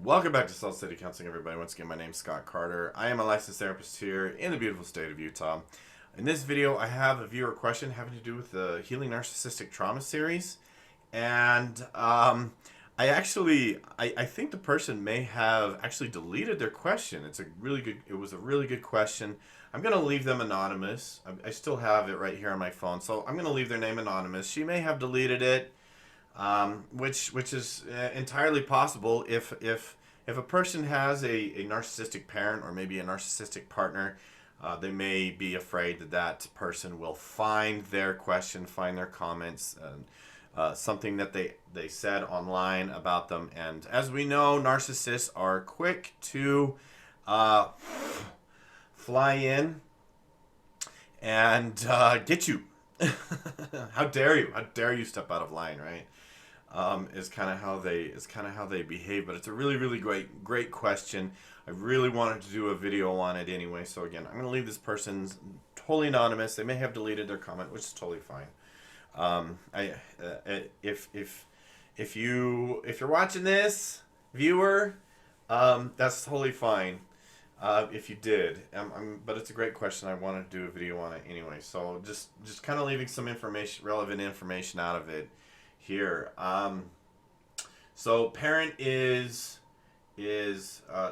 Welcome back to Salt City Counseling, everybody. Once again, my name's Scott Carter. I am a licensed therapist here in the beautiful state of Utah. In this video, I have a viewer question having to do with the Healing Narcissistic Trauma series. And I think the person may have actually deleted their question. It was a really good question. I'm going to leave them anonymous. I still have it right here on my phone, so I'm going to leave their name anonymous. She may have deleted it. Which is entirely possible if a person has a narcissistic parent or maybe a narcissistic partner. They may be afraid that that person will find their question, find their comments, something that they said online about them. And as we know, narcissists are quick to fly in and get you. How dare you? How dare you step out of line, right? Is kind of how they behave. But it's a really great question. I really wanted to do a video on it anyway. So again, I'm going to leave this person's totally anonymous. They may have deleted their comment, which is totally fine. If you're watching this, viewer, that's totally fine. If you did, but it's a great question. I wanted to do a video on it anyway. So just kind of leaving some relevant information out of it here. So parent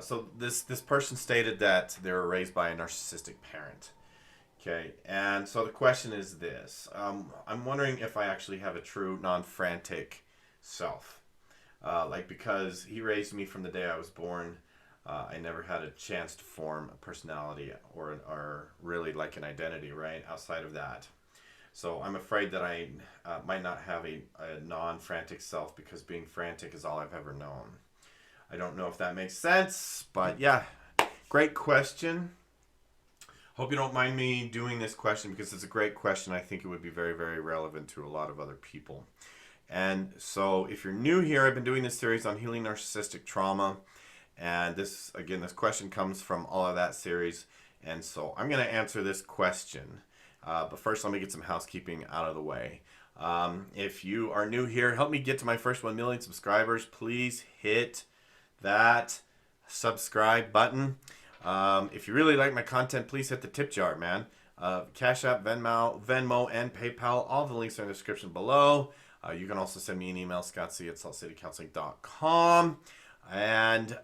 so this person stated that they were raised by a narcissistic parent. Okay, and so the question is this: I'm wondering if I actually have a true non-frantic self, because he raised me from the day I was born. I never had a chance to form a personality or really like an identity, right, outside of that. So I'm afraid that I might not have a non-frantic self because being frantic is all I've ever known. I don't know if that makes sense, but yeah, great question. Hope you don't mind me doing this question because it's a great question. I think it would be very relevant to a lot of other people. And so if you're new here, I've been doing this series on healing narcissistic trauma. And this question comes from all of that series. And so I'm going to answer this question. But first, let me get some housekeeping out of the way. If you are new here, help me get to my first 1 million subscribers. Please hit that subscribe button. If you really like my content, please hit the tip jar, man. Cash App, Venmo, and PayPal. All the links are in the description below. You can also send me an email, scottc@saltcitycounseling.com. And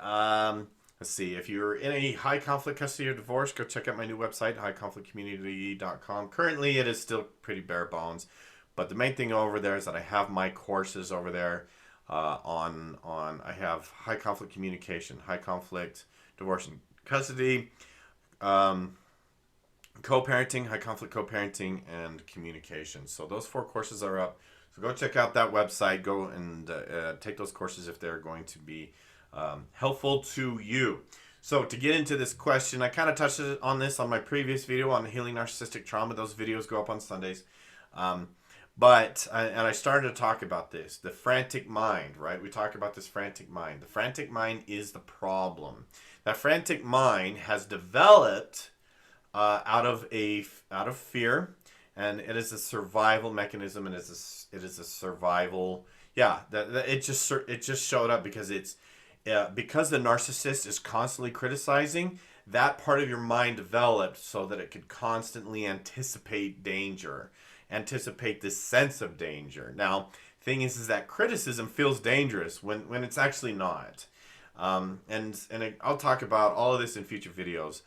let's see, if you're in a high conflict custody or divorce, go check out my new website, highconflictcommunity.com. Currently, it is still pretty bare bones, but the main thing over there is that I have my courses over there. I have high conflict communication, high conflict divorce and custody, co-parenting, high conflict co-parenting, and communication. So those 4 courses are up. So go check out that website. Go and take those courses if they're going to be helpful to you. So to get into this question, I kind of touched on this on my previous video on healing narcissistic trauma. Those videos go up on Sundays. But I started to talk about this, the frantic mind, right? We talk about this frantic mind. The frantic mind is the problem. That frantic mind has developed out of fear, and it is a survival mechanism, and it is a survival. Yeah, it just showed up because because the narcissist is constantly criticizing. That part of your mind developed so that it could constantly anticipate danger. Anticipate this sense of danger. Now, thing is that criticism feels dangerous when it's actually not. And I'll talk about all of this in future videos.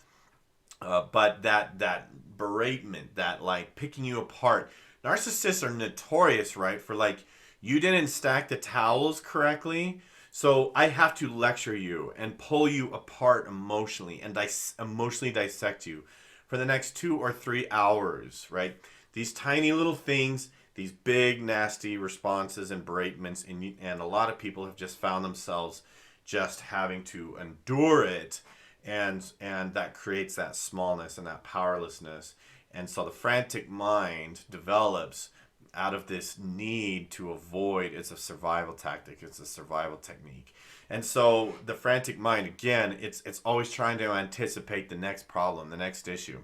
But that beratement, that like picking you apart. Narcissists are notorious, right, for like, you didn't stack the towels correctly, so I have to lecture you and pull you apart emotionally and emotionally dissect you for the next 2 or 3 hours, right? These tiny little things, these big nasty responses and beratements, and a lot of people have just found themselves just having to endure it, and that creates that smallness and that powerlessness. And so the frantic mind develops out of this need to avoid. It's a survival tactic. It's a survival technique. And so the frantic mind, again, it's always trying to anticipate the next problem, the next issue.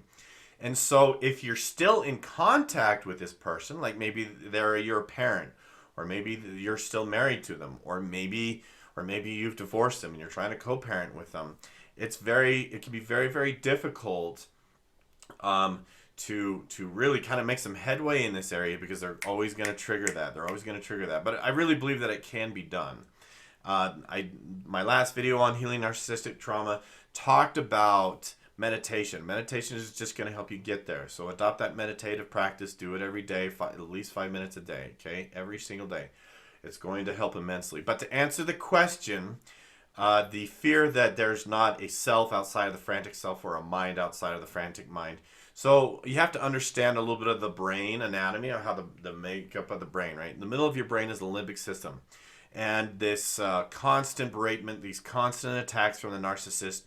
And so if you're still in contact with this person, like maybe they're your parent, or maybe you're still married to them, or maybe or maybe you've divorced them and you're trying to co-parent with them. It can be very, very difficult to really kind of make some headway in this area, because they're always going to trigger that. They're always going to trigger that. But I really believe that it can be done. My last video on healing narcissistic trauma talked about meditation. Meditation is just going to help you get there. So adopt that meditative practice. Do it every day, at least 5 minutes a day. Okay, every single day. It's going to help immensely. But to answer the question, the fear that there's not a self outside of the frantic self, or a mind outside of the frantic mind. So you have to understand a little bit of the brain anatomy, or how the makeup of the brain, right? In the middle of your brain is the limbic system. And this constant beratement, these constant attacks from the narcissist,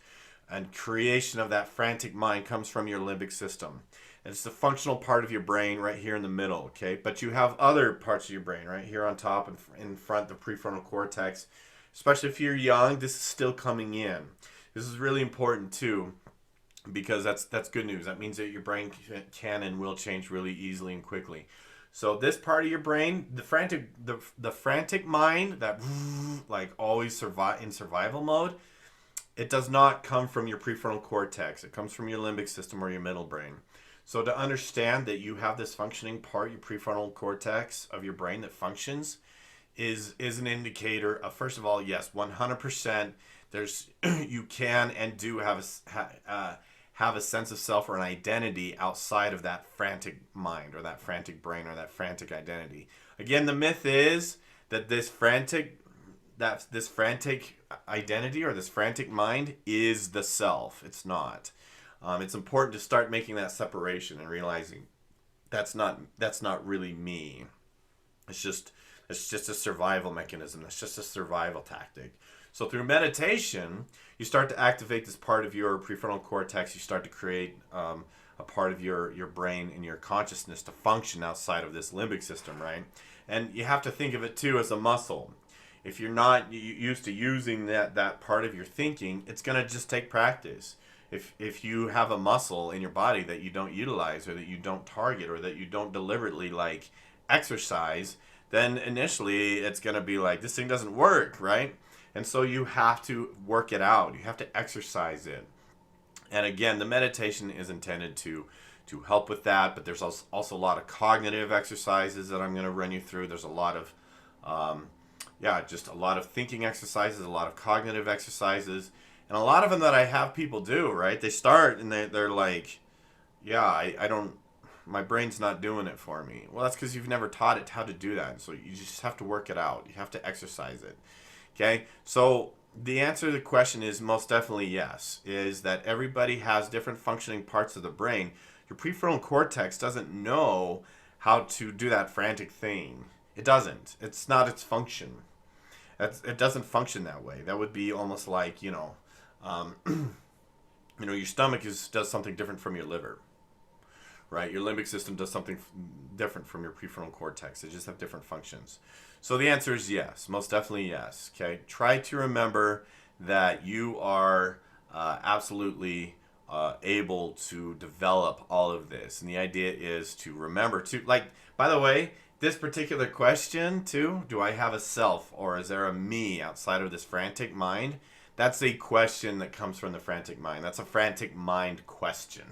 and creation of that frantic mind comes from your limbic system. And it's the functional part of your brain right here in the middle, okay? But you have other parts of your brain right here on top and in front, the prefrontal cortex. Especially if you're young, this is still coming in. This is really important too, because that's good news. That means that your brain can and will change really easily and quickly. So this part of your brain, the frantic mind, that like always in survival mode, it does not come from your prefrontal cortex. It comes from your limbic system, or your middle brain. So to understand that you have this functioning part, your prefrontal cortex of your brain that functions, is an indicator of, first of all, yes, 100%. You can and do have a sense of self, or an identity outside of that frantic mind, or that frantic brain, or that frantic identity. Again, the myth is that this frantic identity, or this frantic mind, is the self. It's not. It's important to start making that separation and realizing that's not really me. It's just a survival mechanism. That's just a survival tactic. So through meditation, you start to activate this part of your prefrontal cortex. You start to create a part of your brain and your consciousness to function outside of this limbic system, right? And you have to think of it too as a muscle. If you're not used to using that part of your thinking, it's going to just take practice. If you have a muscle in your body that you don't utilize, or that you don't target, or that you don't deliberately like exercise, then initially it's going to be like, this thing doesn't work, right? And so you have to work it out. You have to exercise it. And again, the meditation is intended to help with that, but there's also a lot of cognitive exercises that I'm going to run you through. There's a lot of, just a lot of thinking exercises, a lot of cognitive exercises, and a lot of them that I have people do, right? They start and they're like, I don't, my brain's not doing it for me. Well, that's because you've never taught it how to do that. So you just have to work it out. You have to exercise it. Okay? So the answer to the question is most definitely yes, is that everybody has different functioning parts of the brain. Your prefrontal cortex doesn't know how to do that frantic thing. It doesn't. It's not its function. It doesn't function that way. That would be almost like, your stomach does something different from your liver. Right? Your limbic system does something different from your prefrontal cortex. They just have different functions. So the answer is yes, most definitely yes. Okay. Try to remember that you are absolutely able to develop all of this. And the idea is to remember to, like, by the way, this particular question too, do I have a self, or is there a me outside of this frantic mind? That's a question that comes from the frantic mind. That's a frantic mind question.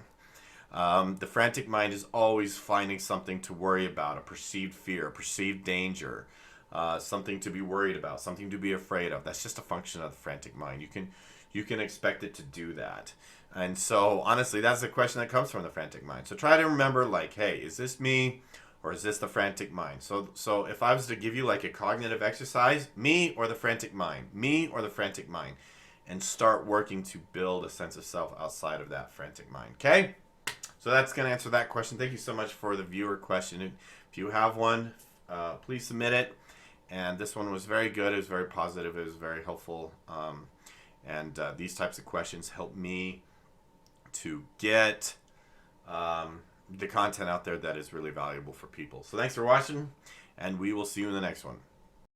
The frantic mind is always finding something to worry about, a perceived fear, a perceived danger, something to be worried about, something to be afraid of. That's just a function of the frantic mind. You can expect it to do that. And so, honestly, that's the question that comes from the frantic mind. So try to remember, like, hey, is this me, or is this the frantic mind? So if I was to give you like a cognitive exercise, me or the frantic mind, me or the frantic mind, and start working to build a sense of self outside of that frantic mind. Okay? So that's going to answer that question. Thank you so much for the viewer question. If you have one, please submit it. And this one was very good. It was very positive. It was very helpful. And these types of questions help me to get the content out there that is really valuable for people. So thanks for watching, and we will see you in the next one.